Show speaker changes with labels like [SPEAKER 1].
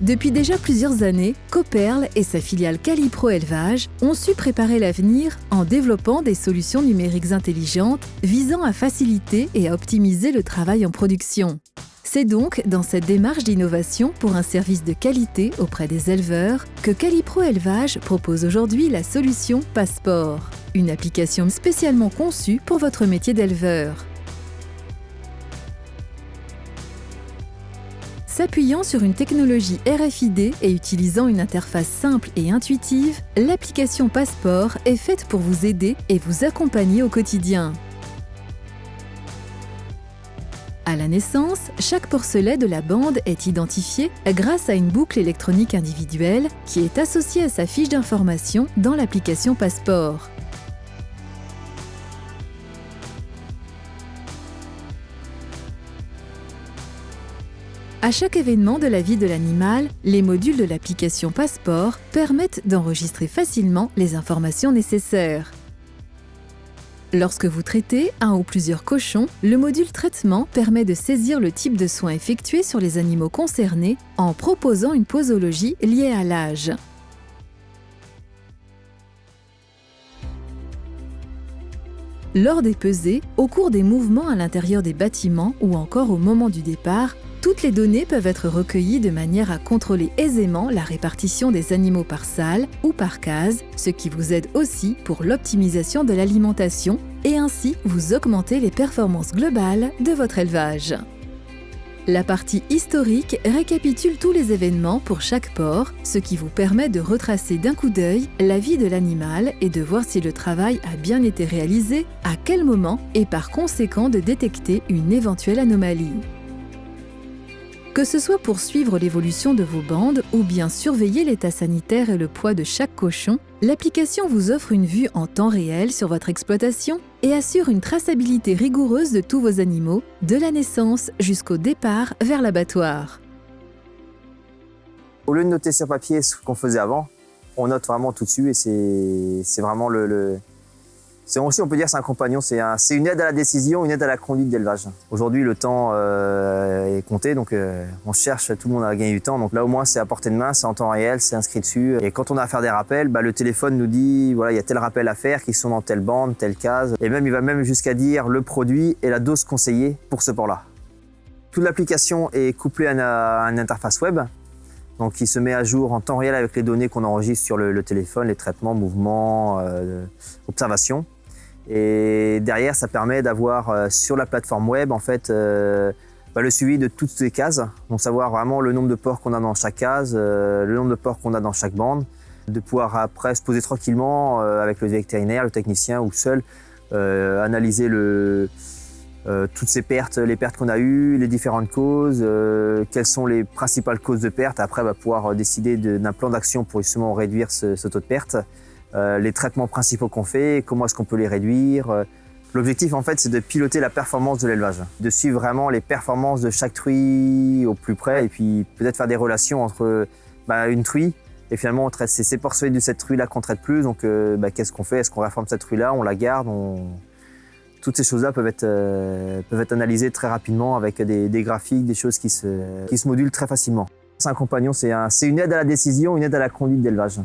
[SPEAKER 1] Depuis déjà plusieurs années, Coperle et sa filiale Qualipro Élevage ont su préparer l'avenir en développant des solutions numériques intelligentes visant à faciliter et à optimiser le travail en production. C'est donc dans cette démarche d'innovation pour un service de qualité auprès des éleveurs que Qualipro Élevage propose aujourd'hui la solution Passport, une application spécialement conçue pour votre métier d'éleveur. S'appuyant sur une technologie RFID et utilisant une interface simple et intuitive, l'application Passport est faite pour vous aider et vous accompagner au quotidien. À la naissance, chaque porcelet de la bande est identifié grâce à une boucle électronique individuelle qui est associée à sa fiche d'information dans l'application Passport. À chaque événement de la vie de l'animal, les modules de l'application Passport permettent d'enregistrer facilement les informations nécessaires. Lorsque vous traitez un ou plusieurs cochons, le module traitement permet de saisir le type de soins effectués sur les animaux concernés en proposant une posologie liée à l'âge. Lors des pesées, au cours des mouvements à l'intérieur des bâtiments ou encore au moment du départ, toutes les données peuvent être recueillies de manière à contrôler aisément la répartition des animaux par salle ou par case, ce qui vous aide aussi pour l'optimisation de l'alimentation et ainsi vous augmentez les performances globales de votre élevage. La partie historique récapitule tous les événements pour chaque porc, ce qui vous permet de retracer d'un coup d'œil la vie de l'animal et de voir si le travail a bien été réalisé, à quel moment et par conséquent de détecter une éventuelle anomalie. Que ce soit pour suivre l'évolution de vos bandes ou bien surveiller l'état sanitaire et le poids de chaque cochon, l'application vous offre une vue en temps réel sur votre exploitation et assure une traçabilité rigoureuse de tous vos animaux, de la naissance jusqu'au départ vers l'abattoir.
[SPEAKER 2] Au lieu de noter sur papier ce qu'on faisait avant, on note vraiment tout dessus et c'est vraiment c'est aussi, on peut dire, c'est un compagnon, c'est une aide à la décision, une aide à la conduite d'élevage. Aujourd'hui, le temps est compté, donc on cherche, tout le monde à gagner du temps. Donc là, au moins, c'est à portée de main, c'est en temps réel, c'est inscrit dessus. Et quand on a à faire des rappels, le téléphone nous dit, voilà, il y a tel rappel à faire, qui sont dans telle bande, telle case. Et même, il va même jusqu'à dire le produit et la dose conseillée pour ce porc-là. Toute l'application est couplée à une interface web, donc qui se met à jour en temps réel avec les données qu'on enregistre sur le téléphone, les traitements, mouvements, observations. Et derrière, ça permet d'avoir sur la plateforme web en fait, le suivi de toutes ces cases, donc savoir vraiment le nombre de porcs qu'on a dans chaque case, le nombre de porcs qu'on a dans chaque bande, de pouvoir après se poser tranquillement avec le vétérinaire, le technicien ou seul, analyser toutes ces pertes, les pertes qu'on a eues, les différentes causes, quelles sont les principales causes de perte. Après, pouvoir décider d'un plan d'action pour justement réduire ce taux de perte. Les traitements principaux qu'on fait, comment est-ce qu'on peut les réduire. L'objectif, en fait, c'est de piloter la performance de l'élevage, de suivre vraiment les performances de chaque truie au plus près et puis peut-être faire des relations entre une truie et finalement on traite ces porcelets de cette truie-là qu'on traite plus. Donc, qu'est-ce qu'on fait? Est-ce qu'on réforme cette truie-là? On la garde? Toutes ces choses-là peuvent être analysées très rapidement avec des graphiques, des choses qui se modulent très facilement. C'est un compagnon, c'est une aide à la décision, une aide à la conduite d'élevage.